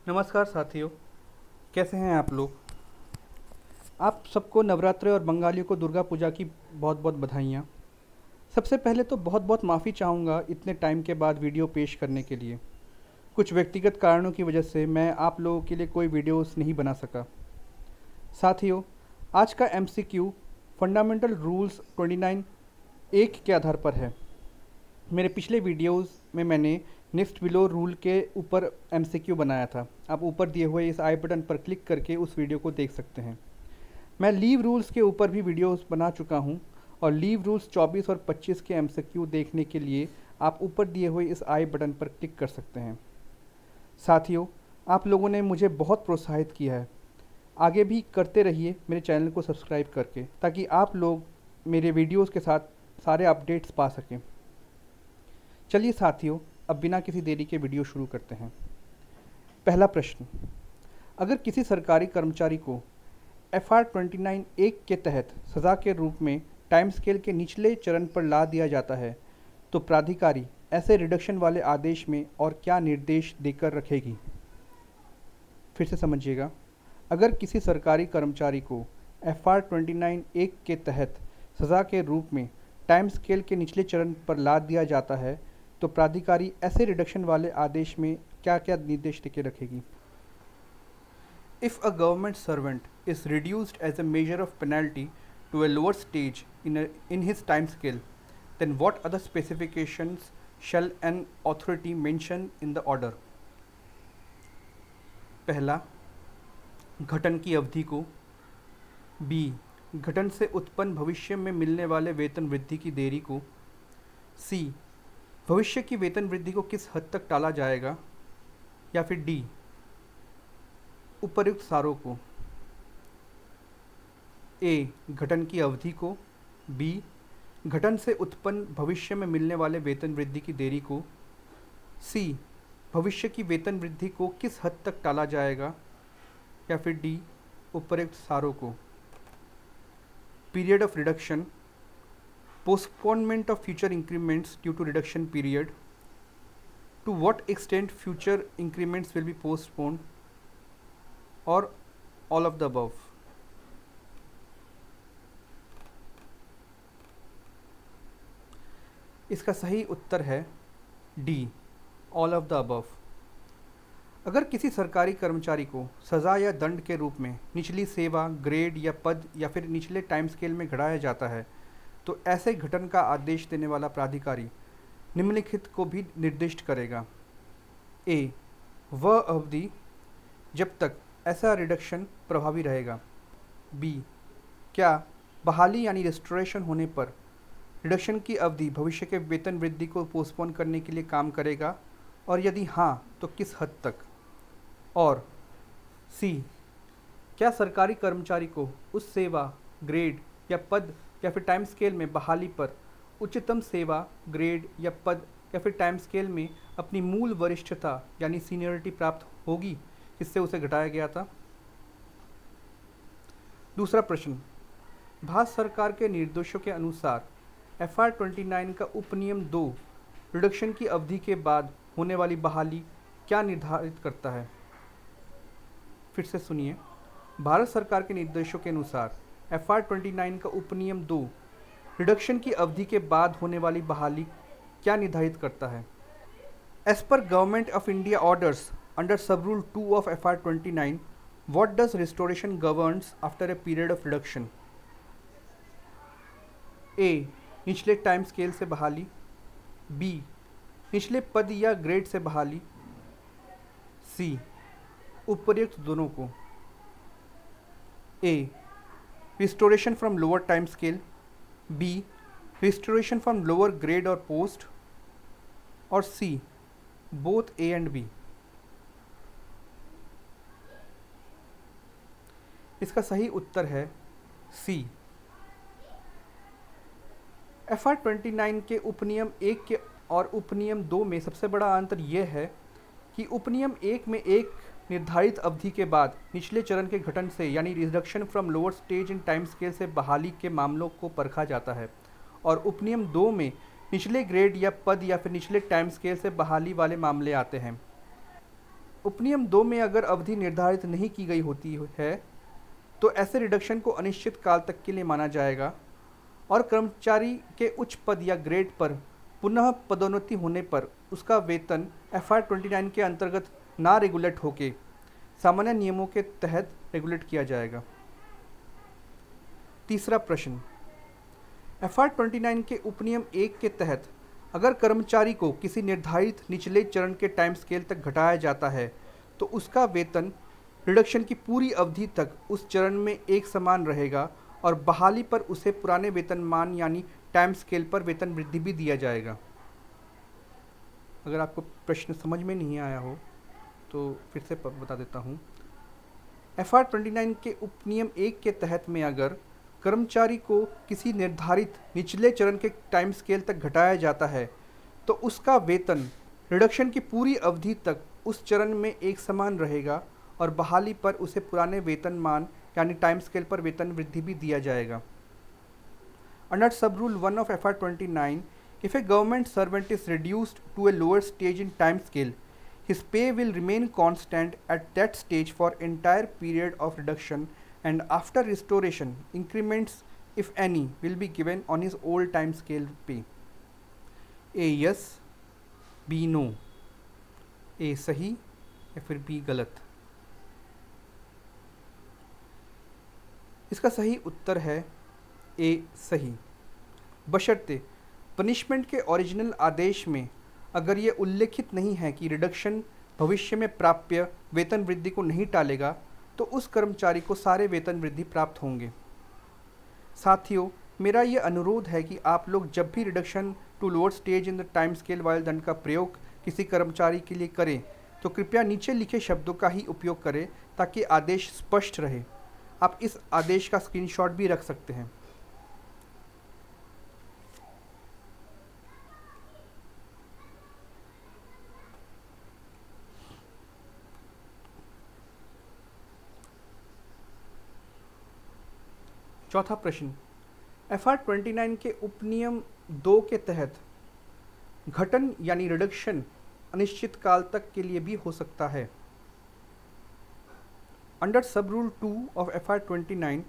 नमस्कार साथियों, कैसे हैं आप लोग। आप सबको नवरात्रि और बंगालियों को दुर्गा पूजा की बहुत बहुत बधाइयाँ। सबसे पहले तो बहुत बहुत माफ़ी चाहूँगा इतने टाइम के बाद वीडियो पेश करने के लिए। कुछ व्यक्तिगत कारणों की वजह से मैं आप लोगों के लिए कोई वीडियोस नहीं बना सका। साथियों, आज का एमसीक्यू फंडामेंटल रूल्स 29 एक के आधार पर है। मेरे पिछले वीडियोस में मैंने नेक्स्ट बिलो रूल के ऊपर एमसीक्यू बनाया था। आप ऊपर दिए हुए इस आई बटन पर क्लिक करके उस वीडियो को देख सकते हैं। मैं लीव रूल्स के ऊपर भी वीडियोस बना चुका हूं और लीव रूल्स 24 और 25 के एमसीक्यू देखने के लिए आप ऊपर दिए हुए इस आई बटन पर क्लिक कर सकते हैं। साथियों, आप लोगों ने मुझे बहुत प्रोत्साहित किया है। आगे भी करते रहिए मेरे चैनल को सब्सक्राइब करके, ताकि आप लोग मेरे वीडियोस के साथ सारे अपडेट्स पा सकें। चलिए साथियों, अब बिना किसी देरी के वीडियो शुरू करते हैं। पहला प्रश्न, अगर किसी सरकारी कर्मचारी को FR 29 एक के तहत सज़ा के रूप में टाइम स्केल के निचले चरण पर ला दिया जाता है, तो प्राधिकारी ऐसे रिडक्शन वाले आदेश में और क्या निर्देश देकर रखेगी। फिर से समझिएगा, अगर किसी सरकारी कर्मचारी को FR 29 एक के तहत सज़ा के रूप में टाइम स्केल के निचले चरण पर ला दिया जाता है, तो प्राधिकारी ऐसे रिडक्शन वाले आदेश में क्या क्या निर्देश देकर रखेगी। If a government servant is reduced as a measure of penalty to a lower stage in his time scale, then what other specifications shall an authority mention in the order? पहला, घटन की अवधि को। बी, घटन से उत्पन्न भविष्य में मिलने वाले वेतन वृद्धि की देरी को। सी, भविष्य की वेतन वृद्धि को किस हद तक टाला जाएगा। या फिर डी, उपर्युक्त सारों को। ए, घटन की अवधि को। बी, घटन से उत्पन्न भविष्य में मिलने वाले वेतन वृद्धि की देरी को। सी, भविष्य की वेतन वृद्धि को किस हद तक टाला जाएगा। या फिर डी, उपर्युक्त सारों को। Period of reduction, postponement of future increments due to reduction period. To what extent future increments will be postponed, और ऑल ऑफ द अबव। इसका सही उत्तर है D, all of the above. अगर किसी सरकारी कर्मचारी को सज़ा या दंड के रूप में निचली सेवा, ग्रेड या पद या फिर निचले टाइम स्केल में घटाया जाता है, तो ऐसे घटन का आदेश देने वाला प्राधिकारी निम्नलिखित को भी निर्दिष्ट करेगा। ए, वह अवधि जब तक ऐसा रिडक्शन प्रभावी रहेगा। बी, क्या बहाली यानी रेस्टोरेशन होने पर रिडक्शन की अवधि भविष्य के वेतन वृद्धि को पोस्टपोन करने के लिए काम करेगा, और यदि हाँ तो किस हद तक। और सी, क्या सरकारी कर्मचारी को उस सेवा, ग्रेड या पद या फिर टाइम स्केल में बहाली पर उच्चतम सेवा, ग्रेड या पद या फिर टाइम स्केल में अपनी मूल वरिष्ठता यानी सीनियरिटी प्राप्त होगी जिससे उसे घटाया गया था। दूसरा प्रश्न, भारत सरकार के निर्देशों के अनुसार FR 29 का उपनियम 2 रिडक्शन की अवधि के बाद होने वाली बहाली क्या निर्धारित करता है। फिर से सुनिए, भारत सरकार के निर्देशों के अनुसार FR 29 का उपनियम 2 रिडक्शन की अवधि के बाद होने वाली बहाली क्या निर्धारित करता है। एज पर government of India orders under subrule 2 of FR 29, what does restoration governs after a period of reduction? A, निचले टाइम स्केल से बहाली। बी, निचले पद या ग्रेड से बहाली। सी, उपर्युक्त दोनों को। A, restoration from lower time scale. B, restoration from lower grade और पोस्ट। और C, both A and B. इसका सही उत्तर है सी। FR 29 के उपनियम 1 के और उपनियम 2 में सबसे बड़ा अंतर यह है कि उपनियम 1 में एक निर्धारित अवधि के बाद निचले चरण के घटन से यानी reduction from lower stage in time scale से बहाली के मामलों को परखा जाता है, और उपनियम 2 में निचले ग्रेड या पद या फिर निचले टाइम स्केल से बहाली वाले मामले आते हैं। उपनियम 2 में अगर अवधि निर्धारित नहीं की गई होती है तो ऐसे रिडक्शन को अनिश्चित काल तक के लिए माना जाएगा और कर्मचारी के उच्च पद या ग्रेड पर पुनः पदोन्नति होने पर उसका वेतन FR 29 के अंतर्गत ना रेगुलेट होके सामान्य नियमों के तहत रेगुलेट किया जाएगा। तीसरा प्रश्न, FR 29 के उपनियम 1 के तहत अगर कर्मचारी को किसी निर्धारित निचले चरण के टाइम स्केल तक घटाया जाता है तो उसका वेतन रिडक्शन की पूरी अवधि तक उस चरण में एक समान रहेगा और बहाली पर उसे पुराने वेतनमान यानी टाइम स्केल पर वेतन वृद्धि भी दिया जाएगा। अगर आपको प्रश्न समझ में नहीं आया हो तो फिर से बता देता हूँ। FR 29 के उपनियम 1 के तहत में अगर कर्मचारी को किसी निर्धारित निचले चरण के टाइम स्केल तक घटाया जाता है तो उसका वेतन रिडक्शन की पूरी अवधि तक उस चरण में एक समान रहेगा और बहाली पर उसे पुराने वेतनमान यानी टाइम स्केल पर वेतन वृद्धि भी दिया जाएगा। Under sub rule 1 of FR 29, if a government servant is reduced to a lower stage in time scale, his pay will remain constant at that stage for entire period of reduction and after restoration, increments if any will be given on his old time scale pay. A yes, B no, A सही या फिर B गलत। इसका सही उत्तर है ए सही, बशर्ते पनिशमेंट के ओरिजिनल आदेश में अगर ये उल्लेखित नहीं है कि रिडक्शन भविष्य में प्राप्य वेतन वृद्धि को नहीं टालेगा तो उस कर्मचारी को सारे वेतन वृद्धि प्राप्त होंगे। साथियों, मेरा ये अनुरोध है कि आप लोग जब भी reduction to lower stage in the time scale वाले दंड का प्रयोग किसी कर्मचारी के लिए करें तो कृपया नीचे लिखे शब्दों का ही उपयोग करें ताकि आदेश स्पष्ट रहे। आप इस आदेश का स्क्रीनशॉट भी रख सकते हैं। चौथा प्रश्न, FR 29 के उपनियम 2 के तहत घटन यानी रिडक्शन अनिश्चित काल तक के लिए भी हो सकता है। Under sub rule 2 of FR 29,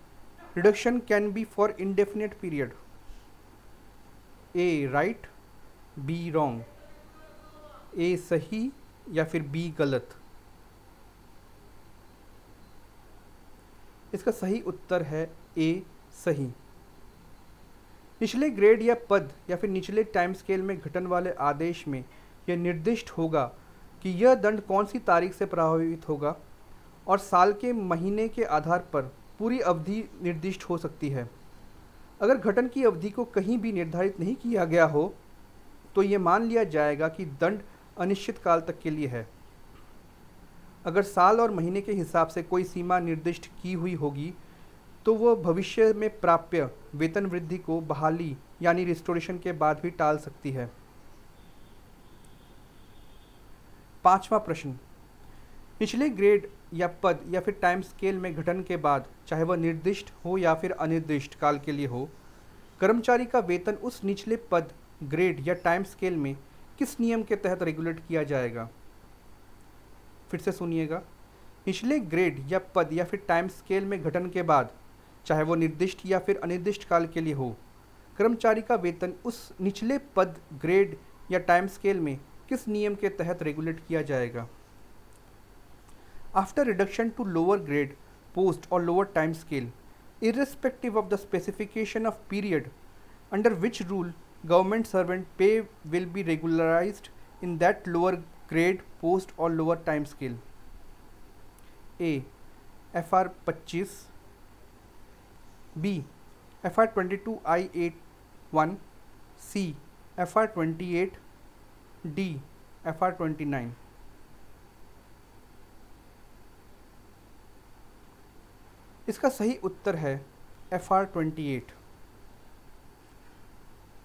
reduction can be for indefinite period. A right, B wrong, A सही या फिर B गलत। इसका सही उत्तर है A सही। निचले ग्रेड या पद या फिर निचले टाइम स्केल में घटन वाले आदेश में यह निर्दिष्ट होगा कि यह दंड कौन सी तारीख से प्रभावित होगा और साल के महीने के आधार पर पूरी अवधि निर्दिष्ट हो सकती है। अगर घटन की अवधि को कहीं भी निर्धारित नहीं किया गया हो तो ये मान लिया जाएगा कि दंड अनिश्चित काल तक के लिए है। अगर साल और महीने के हिसाब से कोई सीमा निर्दिष्ट की हुई होगी तो वह भविष्य में प्राप्य वेतन वृद्धि को बहाली यानी रिस्टोरेशन के बाद भी टाल सकती है। पांचवा प्रश्न, निचले ग्रेड या पद या फिर टाइम स्केल में घटन के बाद चाहे वह निर्दिष्ट हो या फिर अनिर्दिष्ट काल के लिए हो, कर्मचारी का वेतन उस निचले पद, ग्रेड या टाइम स्केल में किस नियम के तहत रेगुलेट किया जाएगा? फिर से सुनिएगा। निचले ग्रेड या पद या फिर टाइम स्केल में घटन के बाद चाहे वो निर्दिष्ट या फिर अनिर्दिष्ट काल के लिए हो, कर्मचारी का वेतन उस निचले पद, ग्रेड या टाइम स्केल में किस नियम के तहत रेगुलेट किया जाएगा? After reduction to lower grade, post or lower time scale, irrespective of the specification of period under which rule government servant pay will be regularized in that lower grade, post or lower time scale. A. FR 25, B. FR 22 I-8-1, C. FR 28, D. FR 29. इसका सही उत्तर है FR 28।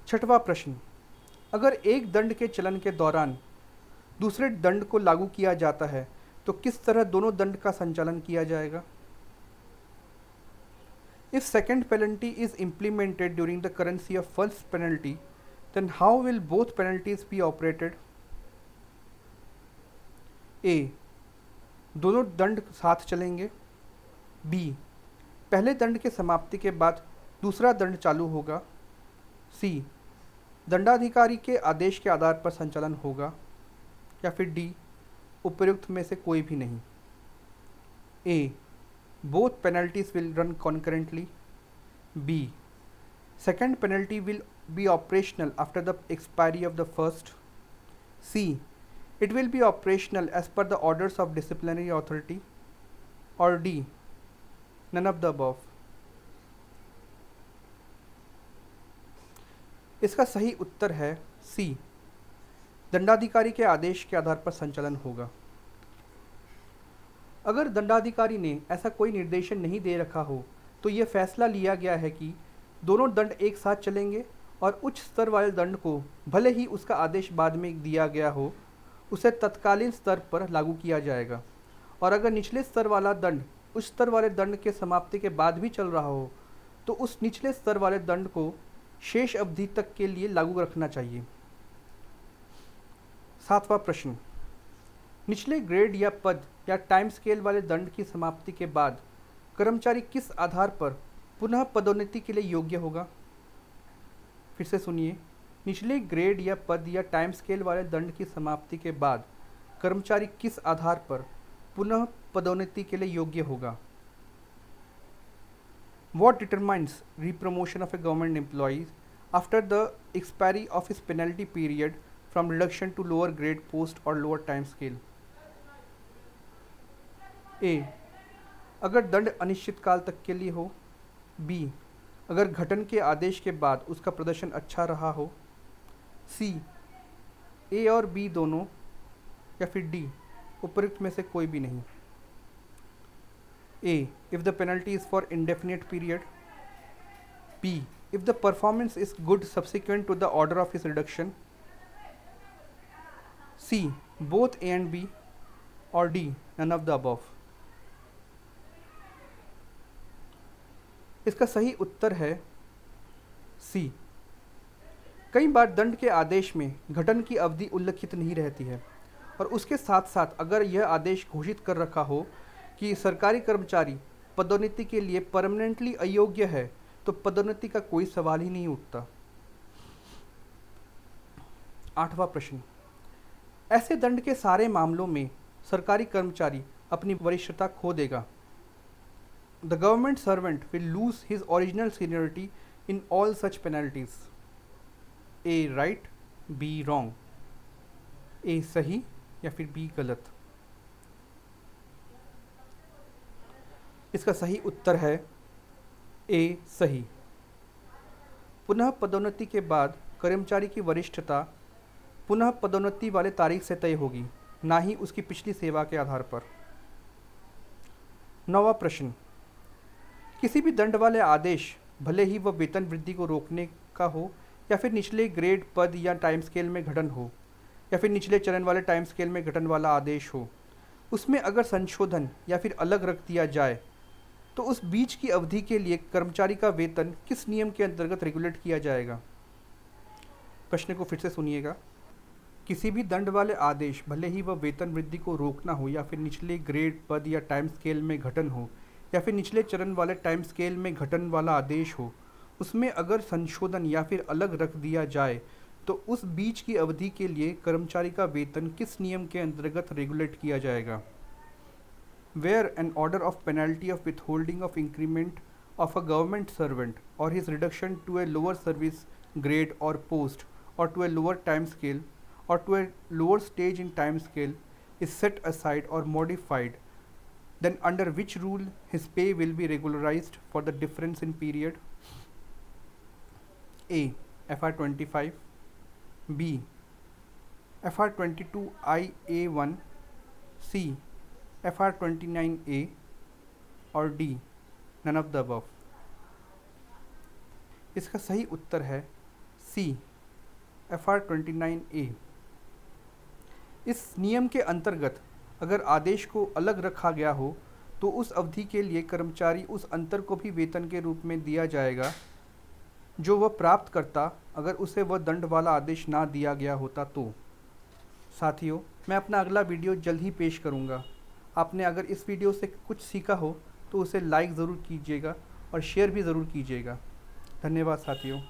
छठवां प्रश्न, अगर एक दंड के चलन के दौरान दूसरे दंड को लागू किया जाता है तो किस तरह दोनों दंड का संचालन किया जाएगा? If second penalty is implemented during the currency of first penalty, then how will both penalties be operated? A. दोनों दंड साथ चलेंगे। बी, पहले दंड के समाप्ति के बाद दूसरा दंड चालू होगा। सी, दंडाधिकारी के आदेश के आधार पर संचालन होगा। या फिर डी, उपयुक्त में से कोई भी नहीं। A, both penalties will run concurrently. B, second penalty will be operational after the expiry of the first. C, it will be operational as per the orders of disciplinary authority. Or D, none of the above. इसका सही उत्तर है सी, दंडाधिकारी के आदेश के आधार पर संचालन होगा। अगर दंडाधिकारी ने ऐसा कोई निर्देशन नहीं दे रखा हो तो ये फैसला लिया गया है कि दोनों दंड एक साथ चलेंगे और उच्च स्तर वाले दंड को भले ही उसका आदेश बाद में दिया गया हो उसे तत्कालीन स्तर पर लागू किया जाएगा, और अगर निचले स्तर वाला दंड उच्च स्तर वाले दंड के समाप्ति के बाद भी चल रहा हो तो उस निचले स्तर वाले दंड को शेष अवधि तक के लिए लागू रखना चाहिए। 7वां प्रश्न, निचले ग्रेड या पद या टाइम स्केल वाले दंड की समाप्ति के बाद कर्मचारी किस आधार पर पुनः पदोन्नति के लिए योग्य होगा? फिर से सुनिए, निचले ग्रेड या पद या टाइम स्केल वाले दंड की समाप्ति के बाद कर्मचारी किस आधार पर पुनः पदोन्नति के लिए योग्य होगा? What determines repromotion of a government employee after the expiry of his penalty period from reduction to lower grade post or lower time scale? A, अगर दंड अनिश्चित काल तक के लिए हो। बी, अगर घटन के आदेश के बाद उसका प्रदर्शन अच्छा रहा हो। सी, ए और बी दोनों। या फिर डी, उपयुक्त में से कोई भी नहीं। A, if the penalty is for indefinite period. B, if the performance is good subsequent to the order of his reduction. C, both A and B. और D, none of the above. इसका सही उत्तर है सी। कई बार दंड के आदेश में घटन की अवधि उल्लिखित नहीं रहती है और उसके साथ साथ अगर यह आदेश घोषित कर रखा हो कि सरकारी कर्मचारी पदोन्नति के लिए परमानेंटली अयोग्य है तो पदोन्नति का कोई सवाल ही नहीं उठता। 8वां प्रश्न, ऐसे दंड के सारे मामलों में सरकारी कर्मचारी अपनी वरिष्ठता खो देगा। The government servant will lose his original seniority in all such penalties. A right, B wrong. A सही या फिर B गलत। इसका सही उत्तर है A सही। पुनः पदोन्नति के बाद कर्मचारी की वरिष्ठता पुनः पदोन्नति वाले तारीख से तय होगी, ना ही उसकी पिछली सेवा के आधार पर। 9वां प्रश्न, किसी भी दंड वाले आदेश भले ही वह वेतन वृद्धि को रोकने का हो या फिर निचले ग्रेड पद या टाइम स्केल में घटन हो या फिर निचले चरण वाले टाइम स्केल में घटन वाला आदेश हो, उसमें अगर संशोधन या फिर अलग रख दिया जाए तो उस बीच की अवधि के लिए कर्मचारी का वेतन किस नियम के अंतर्गत रेगुलेट किया जाएगा? प्रश्न को फिर से सुनिएगा। किसी भी दंड वाले आदेश भले ही वह वेतन वृद्धि को रोकना हो या फिर निचले ग्रेड पद या टाइम स्केल में घटन हो या फिर निचले चरण वाले टाइम स्केल में घटन वाला आदेश हो, उसमें अगर संशोधन या फिर अलग रख दिया जाए तो उस बीच की अवधि के लिए कर्मचारी का वेतन किस नियम के अंतर्गत रेगुलेट किया जाएगा? Where an order of penalty of withholding of increment of a government servant or his reduction to a lower service grade or post or to a lower time scale or to a lower stage in time scale is set aside or modified, then under which rule his pay will be regularized for the difference in period? A, FR 25, B, FR 22 IA1, C, FR 29A, और D, none of the above. इसका सही उत्तर है C, FR 29A। इस नियम के अंतर्गत अगर आदेश को अलग रखा गया हो तो उस अवधि के लिए कर्मचारी उस अंतर को भी वेतन के रूप में दिया जाएगा जो वह प्राप्त करता अगर उसे वह दंड वाला आदेश ना दिया गया होता तो। साथियों, मैं अपना अगला वीडियो जल्द ही पेश करूँगा। आपने अगर इस वीडियो से कुछ सीखा हो तो उसे लाइक ज़रूर कीजिएगा और शेयर भी ज़रूर कीजिएगा। धन्यवाद साथियों।